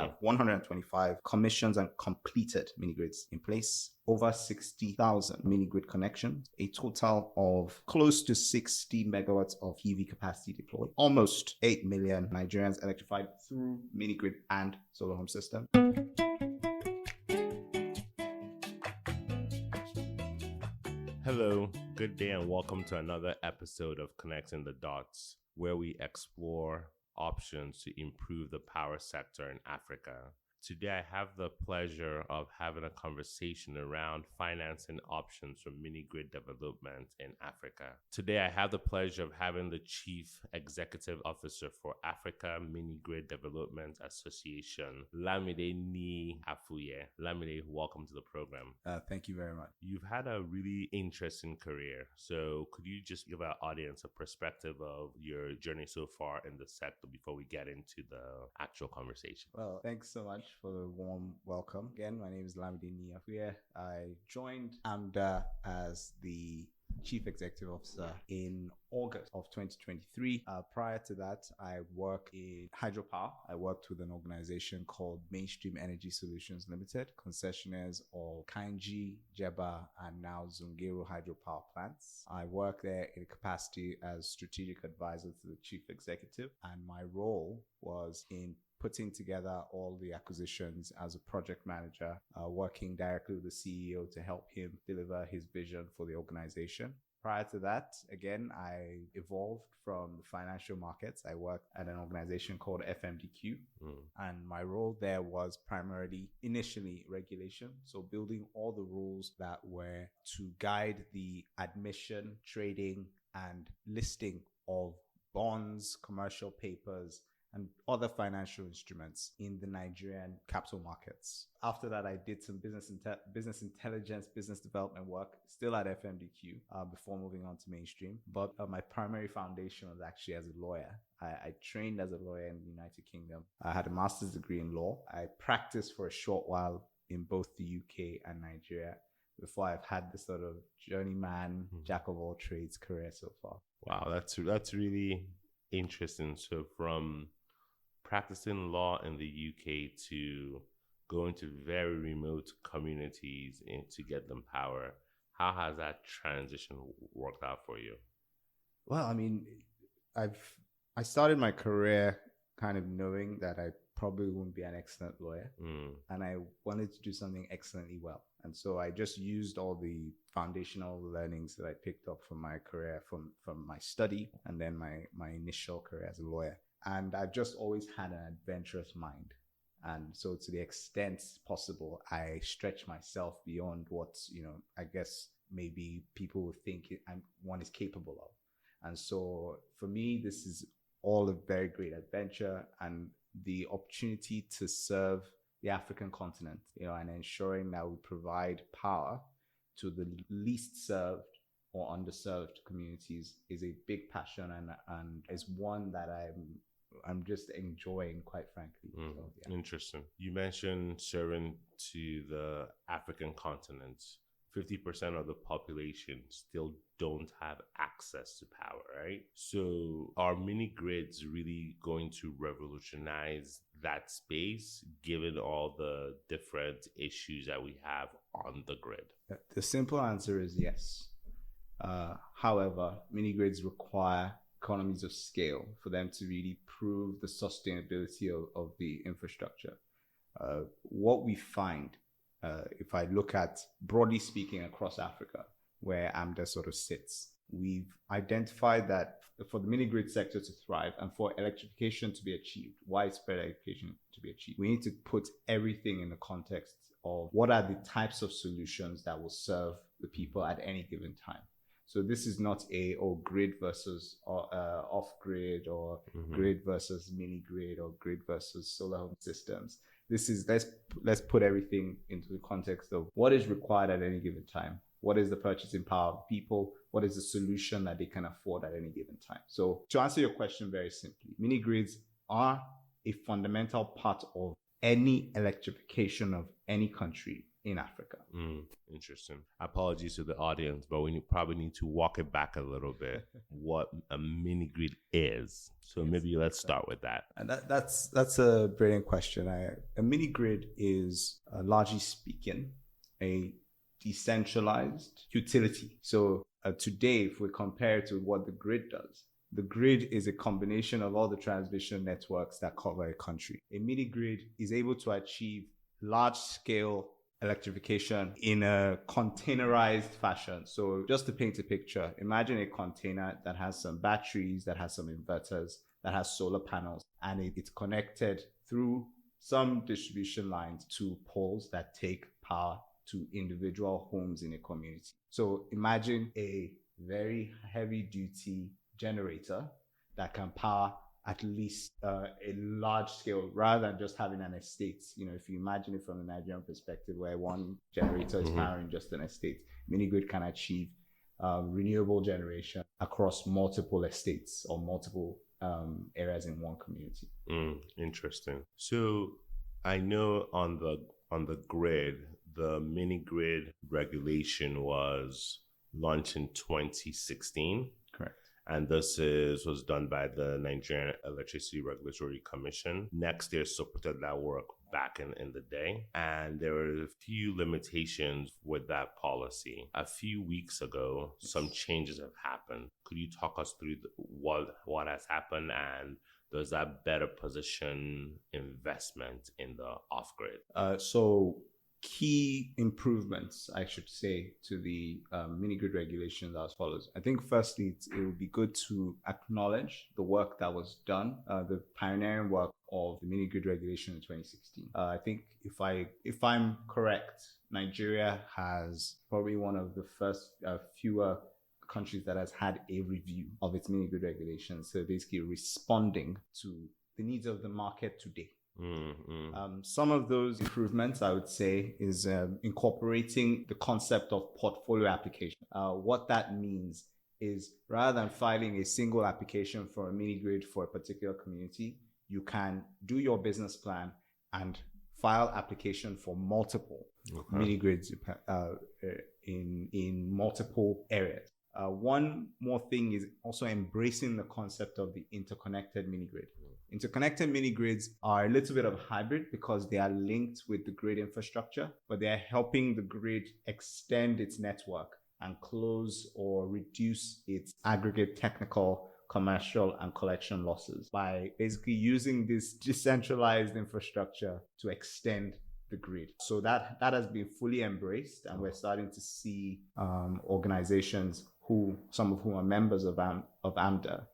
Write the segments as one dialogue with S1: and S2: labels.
S1: have 125 commissions and completed mini grids in place, over 60,000 mini grid connections, a total of close to 60 megawatts of EV capacity deployed, almost 8 million Nigerians electrified through mini grid and solar home system.
S2: Hello, good day, and welcome to another episode of Connecting the Dots, where we explore options to improve the power sector in Africa. Today, I have the pleasure of having a conversation around financing options for mini-grid development in Africa. Today, I have the pleasure of having the Chief Executive Officer for Africa Mini-Grid Development Association, Olamide Niyi-Afuye. Olamide, welcome to the program.
S1: Thank you very much.
S2: You've had a really interesting career. So could you just give our audience a perspective of your journey so far in the sector before we get into the actual conversation?
S1: Well, thanks so much for the warm welcome. Again, my name is Olamide Niyi-Afuye. I joined AMDA as the Chief Executive Officer in August of 2023. Prior to that, I worked in hydropower. I worked with an organization called Mainstream Energy Solutions Limited, concessionaires of Kainji, Jeba, and now Zungeru hydropower plants. I worked there in capacity as strategic advisor to the Chief Executive, and my role was in putting together all the acquisitions as a project manager, working directly with the CEO to help him deliver his vision for the organization. Prior to that, again, I evolved from the financial markets. I worked at an organization called FMDQ, and my role there was primarily initially regulation. So building all the rules that were to guide the admission, trading, and listing of bonds, commercial papers, and other financial instruments in the Nigerian capital markets. After that, I did some business intelligence, business development work, still at FMDQ, before moving on to Mainstream. But my primary foundation was actually as a lawyer. I trained as a lawyer in the United Kingdom. I had a master's degree in law. I practiced for a short while in both the UK and Nigeria before I've had this sort of journeyman, jack of all trades career so far.
S2: Wow, that's really interesting. So from practicing law in the UK to going to very remote communities to get them power, how has that transition worked out for you?
S1: Well, I mean, I started my career kind of knowing that I probably wouldn't be an excellent lawyer, and I wanted to do something excellently well. And so I just used all the foundational learnings that I picked up from my career, from my study, and then my initial career as a lawyer. And I've just always had an adventurous mind. And so to the extent possible, I stretch myself beyond what, I guess maybe people would think one is capable of. And so for me, this is all a very great adventure and the opportunity to serve the African continent, and ensuring that we provide power to the least served or underserved communities is a big passion and is one that I'm just enjoying, quite frankly. So, yeah.
S2: Interesting. You mentioned serving to the African continent. 50% of the population still don't have access to power, right? So are mini grids really going to revolutionize that space, given all the different issues that we have on the grid?
S1: The simple answer is yes. However, mini grids require economies of scale for them to really prove the sustainability of the infrastructure. What we find, if I look at, broadly speaking, across Africa, where AMDA sort of sits, we've identified that for the mini grid sector to thrive and for electrification to be achieved, widespread electrification to be achieved, we need to put everything in the context of what are the types of solutions that will serve the people at any given time. So this is not grid versus off-grid or grid versus mini-grid or grid versus solar home systems. This is, let's put everything into the context of what is required at any given time. What is the purchasing power of people? What is the solution that they can afford at any given time? So to answer your question very simply, mini-grids are a fundamental part of any electrification of any country in Africa.
S2: Interesting. Apologies to the audience, but we probably need to walk it back a little bit. What a mini grid is. So maybe let's start with that.
S1: And that's a brilliant question. A mini grid is, largely speaking, a decentralized utility. So today, if we compare it to what the grid does, the grid is a combination of all the transmission networks that cover a country. A mini grid is able to achieve large-scale electrification in a containerized fashion. So just to paint a picture, imagine a container that has some batteries, that has some inverters, that has solar panels, and it's connected through some distribution lines to poles that take power to individual homes in a community. So imagine a very heavy duty generator that can power at least a large scale, rather than just having an estate. If you imagine it from the Nigerian perspective, where one generator is powering just an estate, mini grid can achieve renewable generation across multiple estates or multiple areas in one community.
S2: Interesting. So I know on the grid, the mini grid regulation was launched in 2016.
S1: Correct.
S2: And this was done by the Nigerian Electricity Regulatory Commission. Next, they supported that work back in the day. And there were a few limitations with that policy. A few weeks ago, some changes have happened. Could you talk us through what has happened, and does that better position investment in the off-grid?
S1: So key improvements, I should say, to the mini grid regulations are as follows. I think firstly, it would be good to acknowledge the work that was done, the pioneering work of the mini grid regulation in 2016. I think if I'm correct, Nigeria has probably one of the first fewer countries that has had a review of its mini grid regulations. So basically responding to the needs of the market today. Some of those improvements, I would say, is incorporating the concept of portfolio application. What that means is, rather than filing a single application for a mini grid for a particular community, you can do your business plan and file application for multiple mini grids in multiple areas. One more thing is also embracing the concept of the interconnected mini grid. Interconnected mini grids are a little bit of hybrid because they are linked with the grid infrastructure, but they are helping the grid extend its network and close or reduce its aggregate technical, commercial, and collection losses by basically using this decentralized infrastructure to extend the grid. So that has been fully embraced, and we're starting to see organizations some of whom are members of AMDA,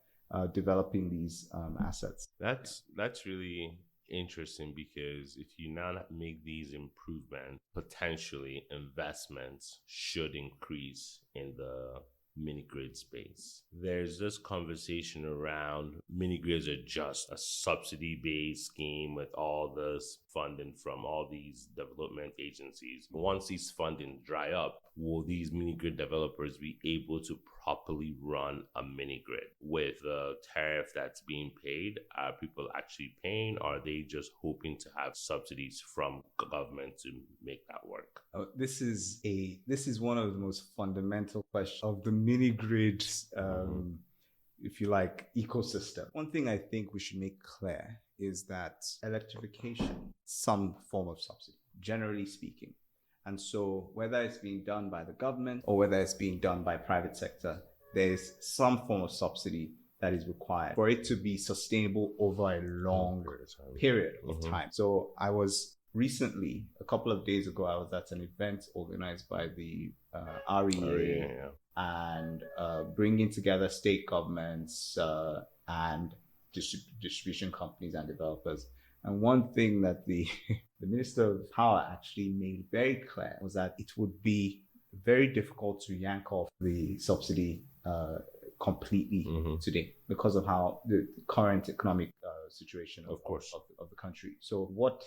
S1: developing these assets.
S2: That's really interesting, because if you now make these improvements, potentially investments should increase in the mini grid space. There's this conversation around mini grids are just a subsidy-based scheme with all this funding from all these development agencies. Once these funding dry up, will these mini grid developers be able to properly run a mini grid with the tariff that's being paid? Are people actually paying? Or are they just hoping to have subsidies from government to make that work?
S1: This is one of the most fundamental questions of the mini grid, if you like, ecosystem. One thing I think we should make clear is that electrification, some form of subsidy, generally speaking. And so whether it's being done by the government or whether it's being done by private sector, there's some form of subsidy that is required for it to be sustainable over a long period of time. So I was recently, a couple of days ago, I was at an event organized by the REA and bringing together state governments and distribution companies and developers. And one thing that the Minister of Power actually made very clear was that it would be very difficult to yank off the subsidy completely today because of how the current economic situation of the country. So what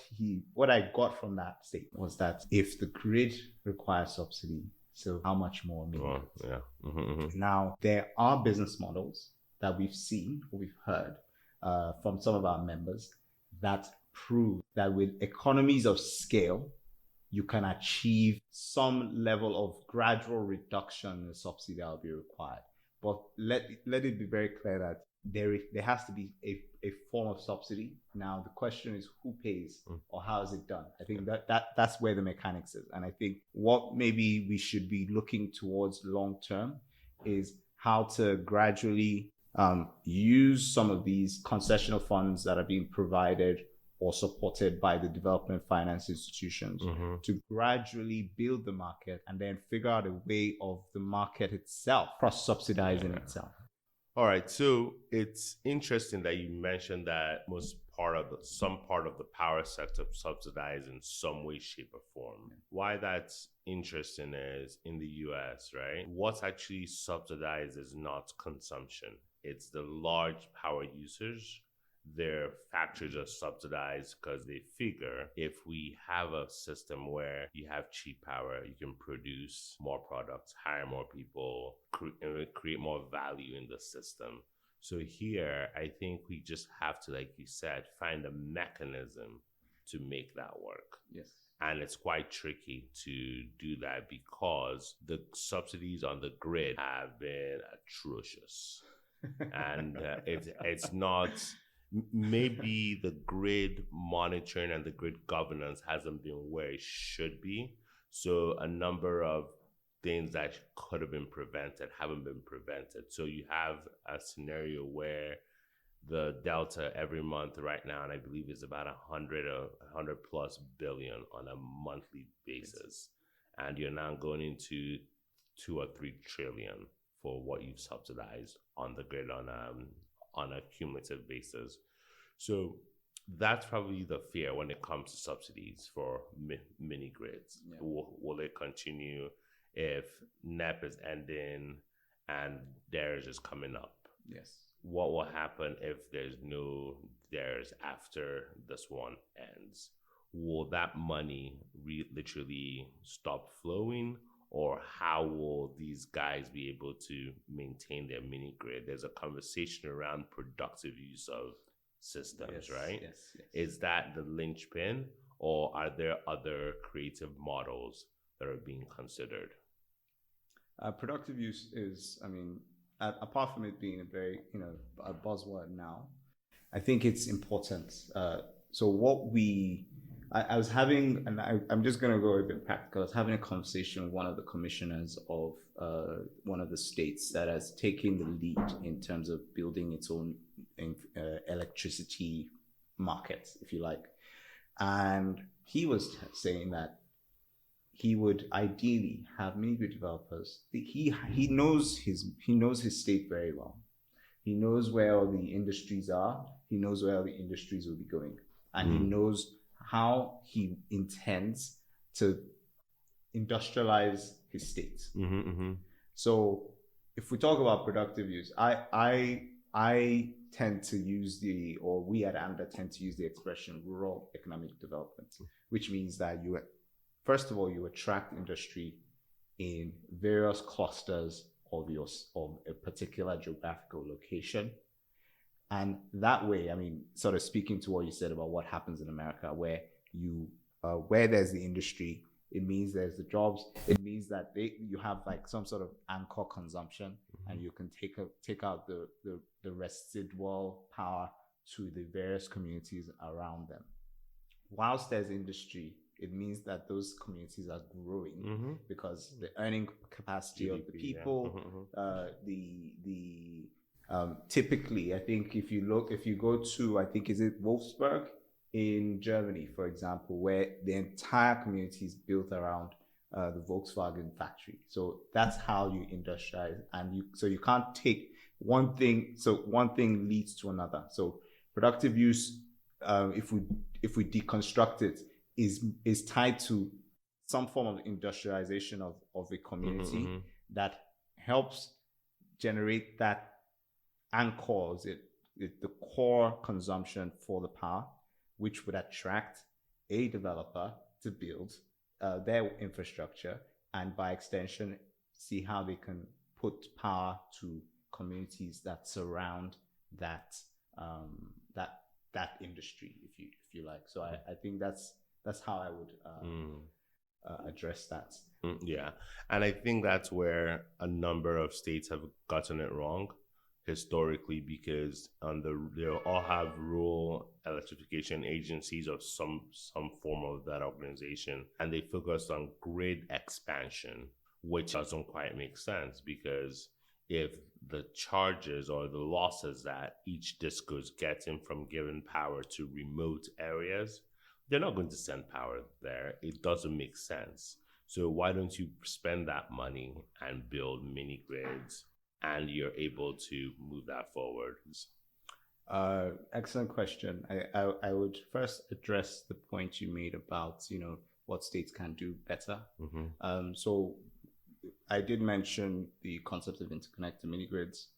S1: I got from that statement was that if the grid requires subsidy, so how much more? Now, there are business models that we've seen, or we've heard from some of our members, that prove that with economies of scale, you can achieve some level of gradual reduction in the subsidy that will be required. But let it be very clear that there has to be a form of subsidy. Now the question is who pays or how is it done? I think that's where the mechanics is. And I think what maybe we should be looking towards long term is how to gradually use some of these concessional funds that are being provided or supported by the development finance institutions to gradually build the market and then figure out a way of the market itself cross-subsidizing itself.
S2: All right, so it's interesting that you mentioned that some part of the power sector subsidized in some way, shape, or form. Why that's interesting is in the US, right? What's actually subsidized is not consumption. It's the large power users. Their factories are subsidized because they figure if we have a system where you have cheap power, you can produce more products, hire more people, create more value in the system. So here, I think we just have to, like you said, find a mechanism to make that work.
S1: Yes.
S2: And it's quite tricky to do that because the subsidies on the grid have been atrocious. And it's not... Maybe the grid monitoring and the grid governance hasn't been where it should be. So a number of things that could have been prevented haven't been prevented. So you have a scenario where the delta every month right now, and I believe is about 100 plus billion on a monthly basis. And you're now going into 2 or 3 trillion for what you've subsidized on the grid on a cumulative basis. So that's probably the fear when it comes to subsidies for mini grids. Yeah. Will it continue if NEP is ending and DARES is coming up?
S1: Yes.
S2: What will happen if there's no DARES after this one ends? Will that money literally stop flowing? Or how will these guys be able to maintain their mini grid? There's a conversation around productive use of systems, right?
S1: Yes.
S2: Is that the linchpin, or are there other creative models that are being considered?
S1: Productive use is, apart from it being a very, a buzzword now, I think it's important. So what I was having, and I'm just going to go a bit practical. I was having a conversation with one of the commissioners of one of the states that has taken the lead in terms of building its own electricity market, if you like. And he was saying that he would ideally have mini grid developers. He knows his state very well. He knows where all the industries are. He knows where all the industries will be going, and he knows how he intends to industrialize his state. So if we talk about productive use, I tend to use we at AMDA tend to use the expression rural economic development, which means that first of all, you attract industry in various clusters of a particular geographical location. And that way, sort of speaking to what you said about what happens in America, where there's the industry, it means there's the jobs. It means that you have like some sort of anchor consumption, and you can take out the residual power to the various communities around them. Whilst there's industry, it means that those communities are growing because the earning capacity of the people, typically, I think if you go to, I think, is it Wolfsburg in Germany, for example, where the entire community is built around the Volkswagen factory. So that's how you industrialize, and you can't take one thing. So one thing leads to another. So productive use, if we deconstruct it, is tied to some form of industrialization of a community that helps generate that anchors the core consumption for the power, which would attract a developer to build their infrastructure, and by extension, see how they can put power to communities that surround that industry, if you like. So I think that's how I would address that.
S2: Yeah. And I think that's where a number of states have gotten it wrong historically, because they'll all have rural electrification agencies of some form of that organization, and they focused on grid expansion, which doesn't quite make sense, because if the charges or the losses that each disco is getting from giving power to remote areas, they're not going to send power there. It doesn't make sense. So why don't you spend that money and build mini grids, and you're able to move that forward?
S1: Excellent question. I would first address the point you made about, what states can do better. So I did mention the concept of interconnected mini grids.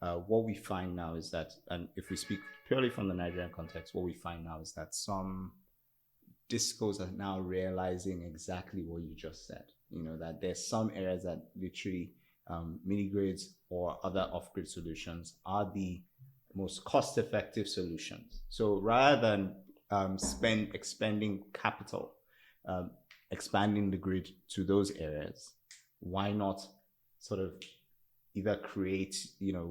S1: What we find now is that, and if we speak purely from the Nigerian context, what we find now is that some discos are now realizing exactly what you just said. That there's some areas that literally mini grids or other off-grid solutions are the most cost-effective solutions. So rather than expending capital, expanding the grid to those areas, why not sort of either create,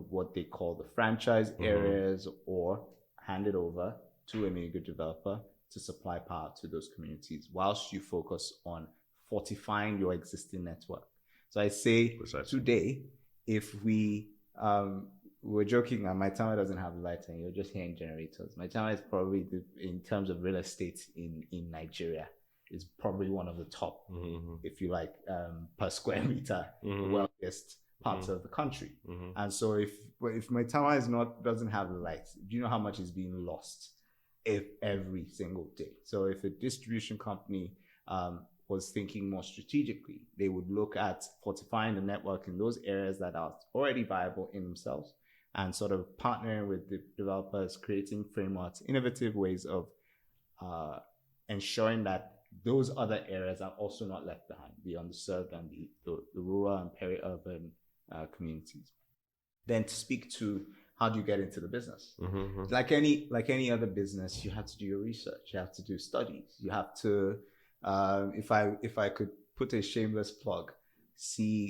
S1: what they call the franchise areas, or hand it over to a mini grid developer to supply power to those communities, whilst you focus on fortifying your existing network. So I say today, if we were joking, my town doesn't have lights and you're just hearing generators. My town is probably, in terms of real estate in Nigeria, is probably one of the top, if you like, per square meter, the wealthiest parts of the country. And so if my town doesn't have the lights, do you know how much is being lost every single day? So if a distribution company was thinking more strategically, they would look at fortifying the network in those areas that are already viable in themselves, and sort of partnering with the developers, creating frameworks, innovative ways of ensuring that those other areas are also not left behind, the underserved and the rural and peri-urban communities. Then to speak to how do you get into the business? Like any other business, you have to do your research. You have to do studies. You have to, if I could put a shameless plug,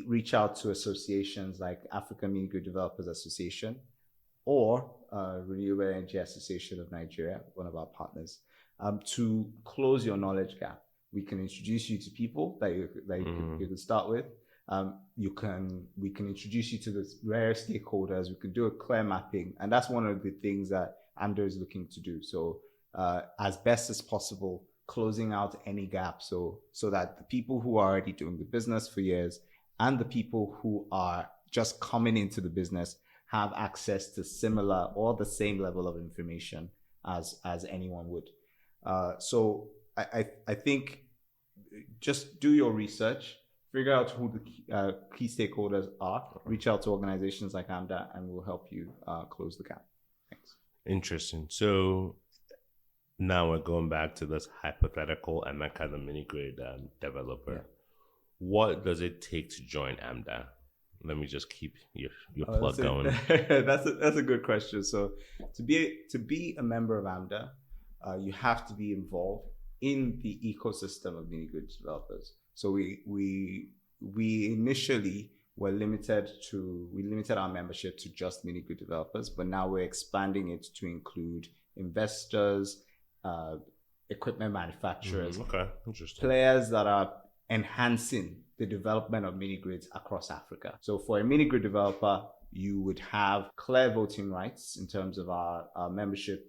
S1: reach out to associations like African Mini Grid Developers Association or Renewable Energy Association of Nigeria, one of our partners, to close your knowledge gap. We can introduce you to people that you can start with. We can introduce you to the various stakeholders. We can do a clear mapping, and that's one of the things that AMDA is looking to do. So as best as possible, closing out any gap, so that the people who are already doing the business for years and the people who are just coming into the business have access to similar or the same level of information as anyone would. So I think just do your research, figure out who the key stakeholders are, reach out to organizations like AMDA, and we'll help you close the gap. Thanks.
S2: Interesting. So now we're going back to this hypothetical and that kind of mini grid developer. Yeah. What does it take to join AMDA? Let me just keep your plug going.
S1: That's a good question. So to be a member of AMDA, you have to be involved in the ecosystem of mini grid developers. So we initially limited our membership to just mini grid developers, but now we're expanding it to include investors, equipment manufacturers, players that are enhancing the development of mini grids across Africa. So for a mini grid developer, you would have clear voting rights in terms of our membership,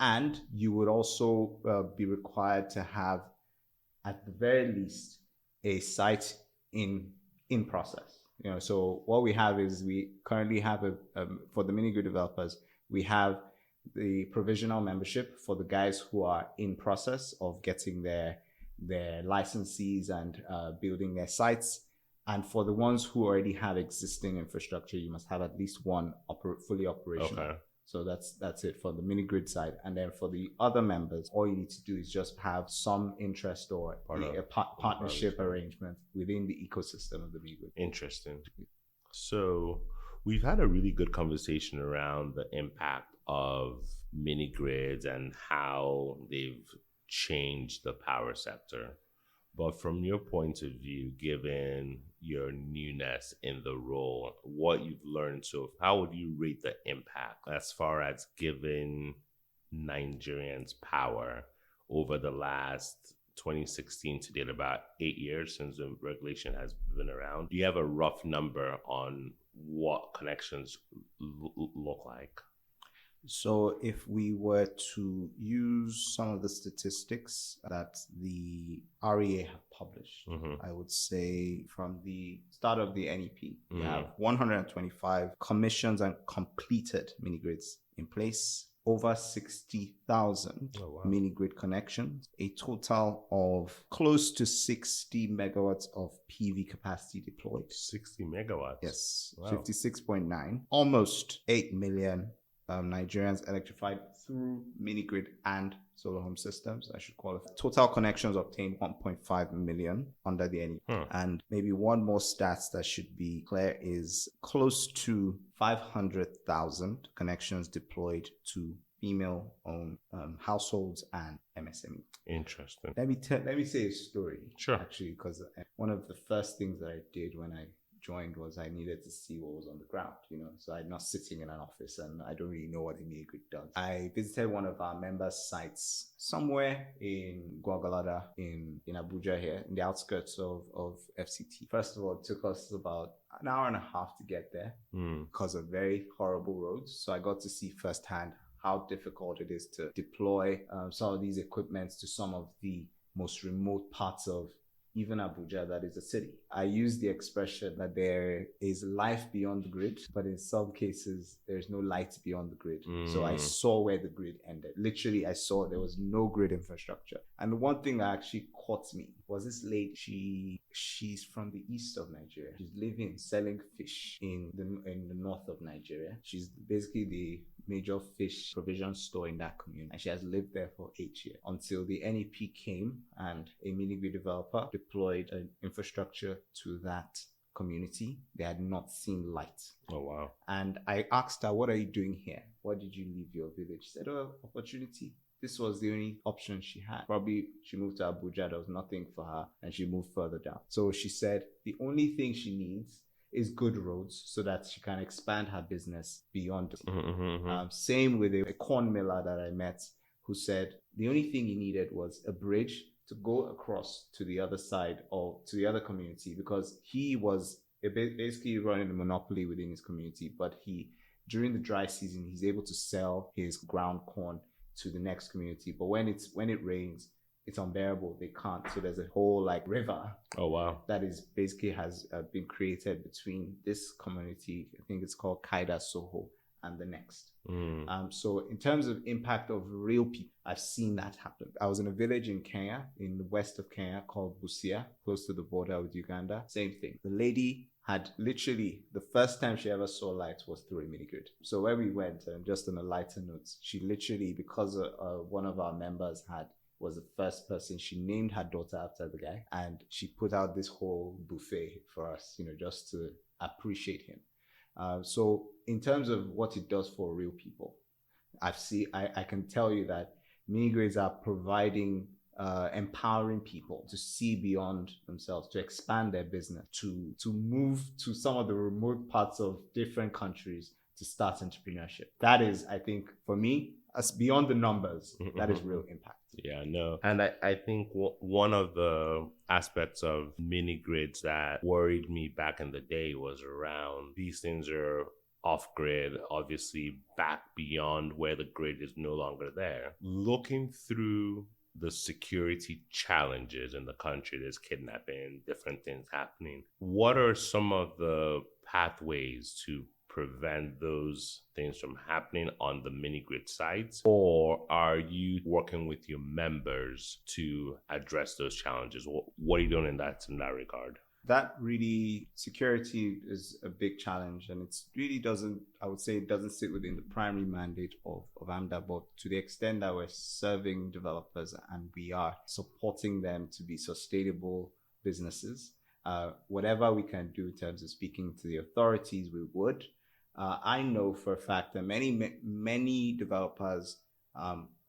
S1: and you would also be required to have, at the very least, a site in process. So what we have is we currently have for the mini grid developers, we have the provisional membership for the guys who are in process of getting their licenses and building their sites. And for the ones who already have existing infrastructure, you must have at least one fully operational. Okay. So that's it for the mini grid side. And then for the other members, all you need to do is just have some interest or a partnership arrangement within the ecosystem of the mini grid.
S2: Interesting. So we've had a really good conversation around the impact of mini grids and how they've changed the power sector. But from your point of view, given your newness in the role, what you've learned how would you rate the impact as far as giving Nigerians power over the last 2016 to date, about 8 years since the regulation has been around? Do you have a rough number on what connections look like?
S1: So if we were to use some of the statistics that the REA have published, I would say from the start of the NEP, we have 125 commissions and completed mini grids in place, over 60,000 mini grid connections, a total of close to 60 megawatts of PV capacity deployed.
S2: 60 megawatts?
S1: Yes, wow. 56.9, almost 8 million Nigerians electrified through mini grid and solar home systems, I should qualify. Total connections obtained 1.5 million under the NEP. And maybe one more stats that should be clear is close to 500,000 connections deployed to female-owned households and MSME.
S2: Interesting.
S1: Let me say a story.
S2: Sure.
S1: Actually, because one of the first things that I did when I joined was I needed to see what was on the ground, so I'm not sitting in an office and I don't really know what the mini grid does. I visited one of our members' sites somewhere in Gwagwalada in Abuja here, in the outskirts of FCT. First of all, it took us about an hour and a half to get there because of very horrible roads. So I got to see firsthand how difficult it is to deploy some of these equipments to some of the most remote parts of even Abuja, that is a city. I use the expression that there is life beyond the grid, but in some cases, there's no light beyond the grid. So I saw where the grid ended. Literally, I saw there was no grid infrastructure. And the one thing that actually caught me was this lady. She's from the east of Nigeria. She's living, selling fish in the north of Nigeria. She's basically the major fish provision store in that community, and she has lived there for 8 years until the NEP came and a mini grid developer deployed an infrastructure to that community. They had not seen light.
S2: Oh wow.
S1: And I asked her, what are you doing here? Why did you leave your village? She said, opportunity. This was the only option she had. Probably she moved to Abuja, there was nothing for her, and she moved further down. So she said the only thing she needs is good roads so that she can expand her business beyond. Same with a corn miller that I met who said the only thing he needed was a bridge to go across to the other side or to the other community, because he was basically running a monopoly within his community, but during the dry season, he's able to sell his ground corn to the next community. But when it rains, it's unbearable. They can't. So there's a whole river.
S2: Oh wow.
S1: That is basically has been created between this community. I think it's called Kaida Soho and the next. So in terms of impact of real people, I've seen that happen. I was in a village in Kenya, in the west of Kenya, called Busia, close to the border with Uganda. Same thing. The lady had literally, the first time she ever saw light was through a mini grid. So when we went, just on a lighter note, she literally, because one of our members was the first person, she named her daughter after the guy, and she put out this whole buffet for us, just to appreciate him. So in terms of what it does for real people, I can tell you that mini grids are providing, empowering people to see beyond themselves, to expand their business, to move to some of the remote parts of different countries to start entrepreneurship. That is, I think, for me, as beyond the numbers, that is real impact.
S2: Yeah, no. And I think one of the aspects of mini grids that worried me back in the day was around these things are off grid, obviously back beyond where the grid is no longer there. Looking through the security challenges in the country, there's kidnapping, different things happening. What are some of the pathways to prevent those things from happening on the mini grid sites? Or are you working with your members to address those challenges? What are you doing in that regard?
S1: That really, security is a big challenge, and it really doesn't sit within the primary mandate of AMDA, but to the extent that we're serving developers and we are supporting them to be sustainable businesses, whatever we can do in terms of speaking to the authorities, we would. I know for a fact that many developers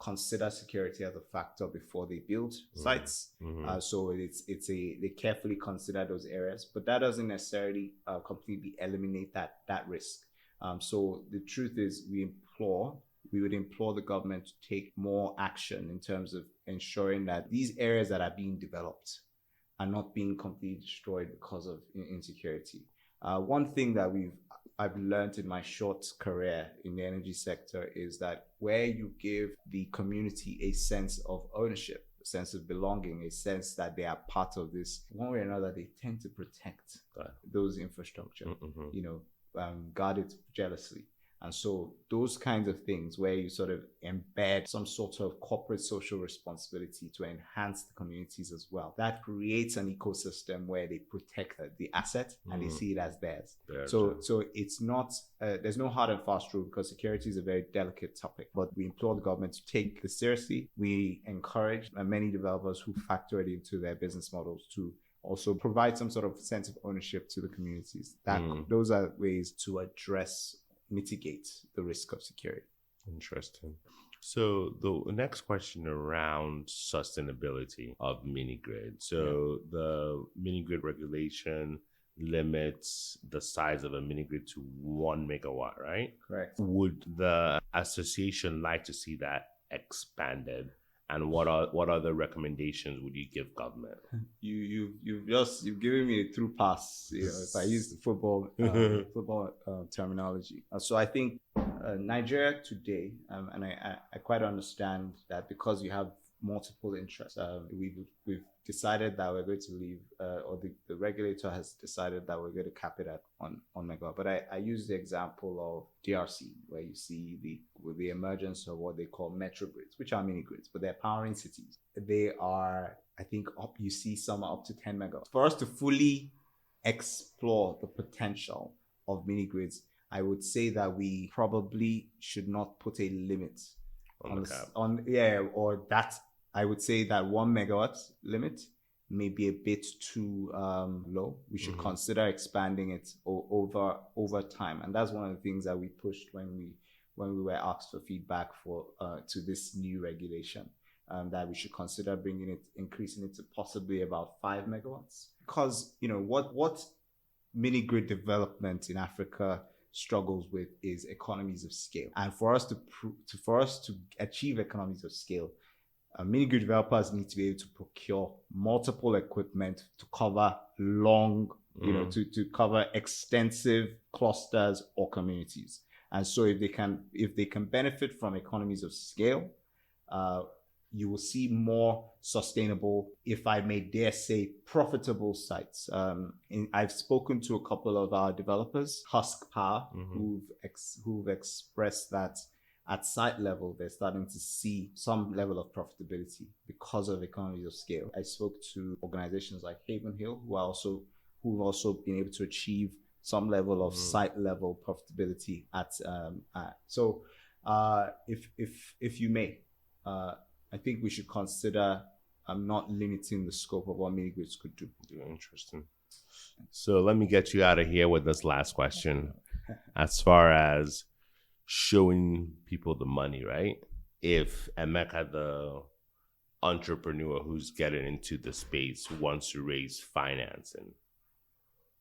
S1: consider security as a factor before they build sites. So they carefully consider those areas, but that doesn't necessarily completely eliminate that risk. So the truth is, we would implore the government to take more action in terms of ensuring that these areas that are being developed are not being completely destroyed because of insecurity. One thing that I've learned in my short career in the energy sector is that where you give the community a sense of ownership, a sense of belonging, a sense that they are part of this, one way or another, they tend to protect those infrastructure, guard it jealously. And so those kinds of things where you sort of embed some sort of corporate social responsibility to enhance the communities as well, that creates an ecosystem where they protect the asset and they see it as theirs. So it's not, there's no hard and fast rule because security is a very delicate topic, but we implore the government to take this seriously. We encourage many developers who factor it into their business models to also provide some sort of sense of ownership to the communities. Those are ways to mitigate the risk of security.
S2: Interesting. So the next question around sustainability of mini grid. So the mini grid regulation limits the size of a mini grid to 1 megawatt, right?
S1: Correct.
S2: Would the association like to see that expanded? And what other recommendations would you give government?
S1: You've given me a through pass. If I use the football terminology. So I think Nigeria today, and I quite understand that because you have multiple interests, we've decided that we're going to leave, or the regulator has decided that we're going to cap it at 1 megawatt. But I use the example of DRC, where you see the emergence of what they call metro grids, which are mini grids, but they're powering cities. They are, I think, you see some up to 10 megawatts. For us to fully explore the potential of mini grids, I would say that we probably should not put a limit or that. I would say that 1 megawatt limit may be a bit too low. We should consider expanding it over time, and that's one of the things that we pushed when we were asked for feedback to this new regulation. That we should consider increasing it to possibly about 5 megawatts, because what mini grid development in Africa struggles with is economies of scale, and for us to achieve economies of scale, mini grid developers need to be able to procure multiple equipment to cover to cover extensive clusters or communities. And so if they can benefit from economies of scale, you will see more sustainable, if I may dare say, profitable sites. I've spoken to a couple of our developers, Husk Power, who've expressed that at site level, they're starting to see some level of profitability because of economies of scale. I spoke to organizations like Haven Hill, who've also been able to achieve some level of site level profitability if you may, I think we should consider not limiting the scope of what mini grids could do.
S2: Interesting. So let me get you out of here with this last question. As far as showing people the money, right? If Emeka, the entrepreneur who's getting into the space, wants to raise financing,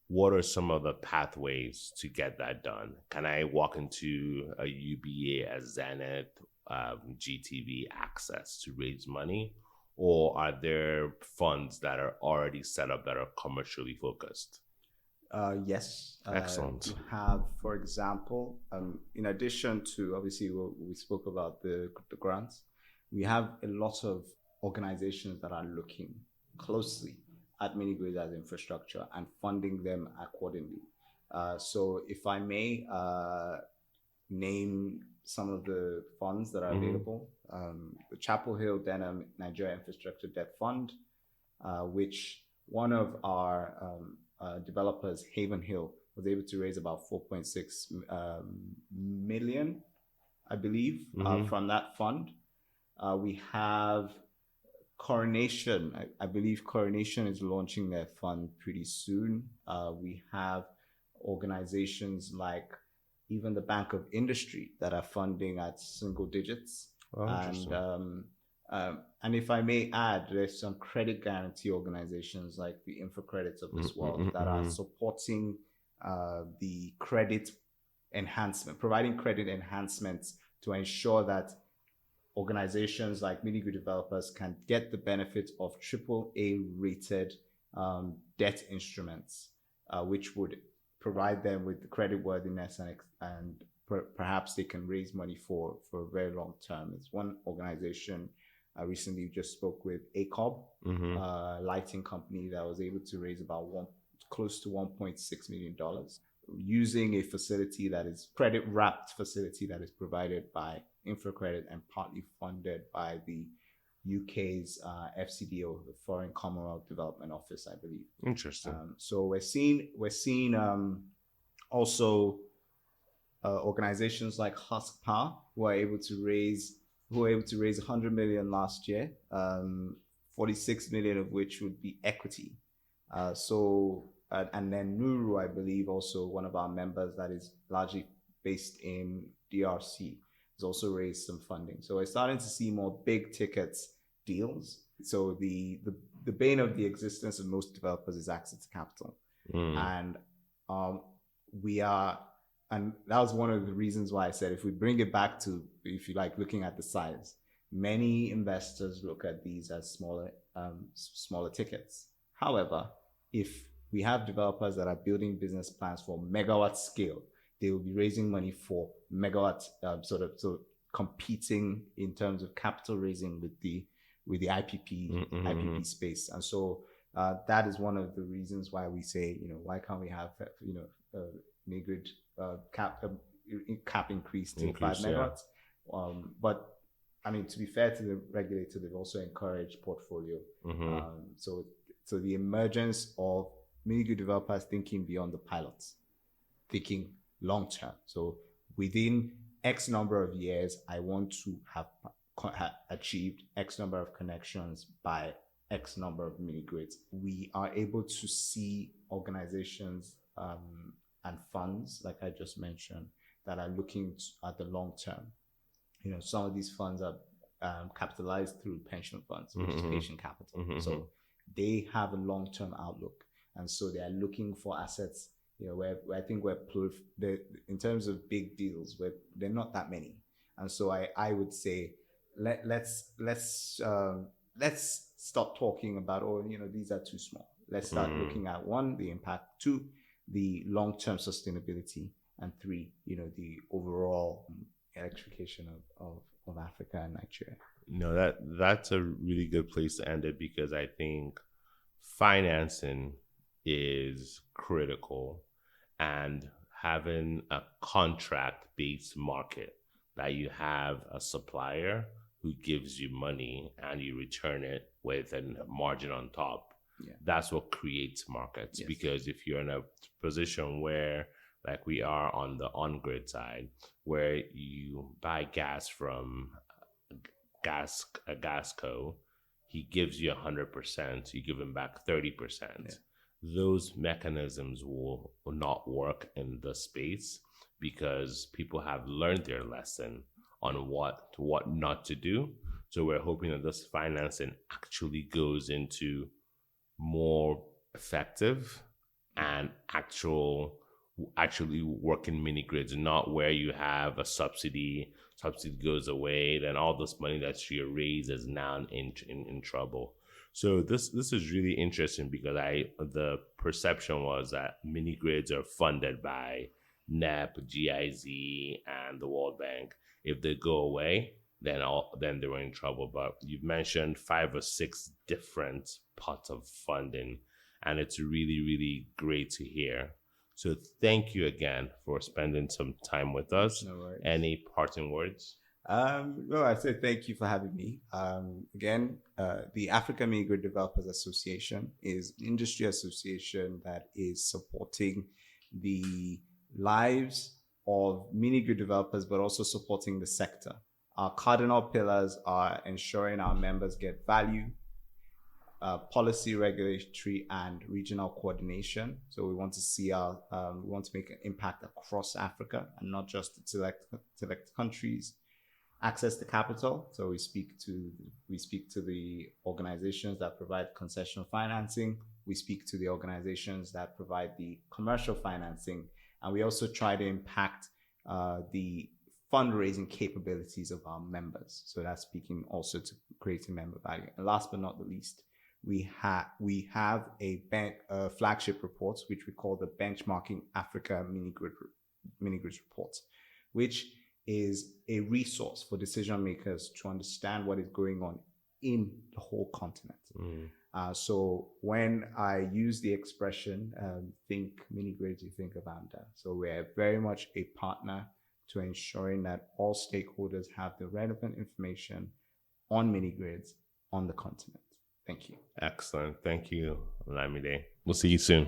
S2: what are some of the pathways to get that done? Can I walk into a UBA, a Zenith, GTV access to raise money? Or are there funds that are already set up that are commercially focused?
S1: Yes.
S2: Excellent.
S1: You have, for example, in addition to, obviously, we spoke about the grants, we have a lot of organizations that are looking closely at mini grids as infrastructure and funding them accordingly. So if I may name some of the funds that are available, the Chapel Hill Denham Nigeria Infrastructure Debt Fund, which one of our developers, Haven Hill, was able to raise about 4.6 million, I believe, from that fund. We have Coronation. I believe Coronation is launching their fund pretty soon. We have organizations like even the Bank of Industry that are funding at single digits.
S2: Oh,
S1: And
S2: interesting.
S1: and if I may add, there's some credit guarantee organizations like the InfoCredits of this world that are
S2: Mm-hmm.
S1: supporting the credit enhancement, providing credit enhancements to ensure that organizations like mini grid developers can get the benefit of AAA rated debt instruments, which would provide them with the credit worthiness and perhaps they can raise money for a very long term. It's one organization I recently just spoke with ACOB,
S2: Mm-hmm.
S1: lighting company that was able to raise about close to $1.6 million using a facility that is credit wrapped facility that is provided by InfraCredit and partly funded by the UK's FCDO, the Foreign Commonwealth Development Office, I believe.
S2: Interesting.
S1: So we're seeing also organizations like Husk Power who are able to raise 100 million last year, 46 million of which would be equity. And then Nuru, I believe, also one of our members that is largely based in DRC, has also raised some funding. So we're starting to see more big tickets deals. So the bane of the existence of most developers is access to capital, and we are, and that was one of the reasons why I said if we bring it back to, if you like, looking at the size, many investors look at these as smaller tickets. However, if we have developers that are building business plans for megawatt scale, they will be raising money for megawatt, sort of competing in terms of capital raising with the IPP space. And so that is one of the reasons why we say, why can't we have mini-grid cap increase to 5 megawatts? Yeah. But I mean, to be fair to the regulator, they've also encouraged portfolio. So the emergence of mini-grid developers thinking beyond the pilots, thinking long term. So within X number of years, I want to have achieved X number of connections by X number of mini grids. We are able to see organizations and funds, like I just mentioned, that are looking at the long term. Some of these funds are capitalized through pension funds, which is patient capital. So they have a long-term outlook. And so they are looking for assets, where I think in terms of big deals, where they're not that many. And so I would say, let's stop talking about, these are too small. Let's start looking at, one, the impact, two, the long-term sustainability, and three, the overall electrification of Africa and Nigeria.
S2: No, that's a really good place to end it, because I think financing is critical, and having a contract-based market, that you have a supplier who gives you money and you return it with a margin on top. Yeah. That's what creates markets. Yes. Because if you're in a position where, like we are on the on-grid side, where you buy gas from a gas co, he gives you 100%, you give him back 30%. Yeah. Those mechanisms will not work in the space, because people have learned their lesson on what not to do. So we're hoping that this financing actually goes into more effective and actually working mini grids, not where you have a subsidy goes away, then all this money that you raise is now in trouble. So this is really interesting, because the perception was that mini grids are funded by NEP, GIZ, and the World Bank. If they go away, then they're in trouble. But you've mentioned 5 or 6 different pots of funding, and it's really, really great to hear. So thank you again for spending some time with us.
S1: No worries.
S2: Any parting words?
S1: No, I said thank you for having me. Again, the African Mini Grid Developers Association is an industry association that is supporting the lives of mini grid developers, but also supporting the sector. Our cardinal pillars are ensuring our members get value, policy, regulatory, and regional coordination. So we want to see we want to make an impact across Africa and not just select countries. access to capital. So we speak to the organizations that provide concessional financing. We speak to the organizations that provide the commercial financing, and we also try to impact the fundraising capabilities of our members. So that's speaking also to creating member value. And last but not the least, we have a flagship report, which we call the Benchmarking Africa Mini-Grids Report, which is a resource for decision makers to understand what is going on in the whole continent. So when I use the expression, think mini-grids, you think of AMDA. So we're very much a partner to ensuring that all stakeholders have the relevant information on mini-grids on the continent. Thank you.
S2: Excellent. Thank you, Olamide. We'll see you soon.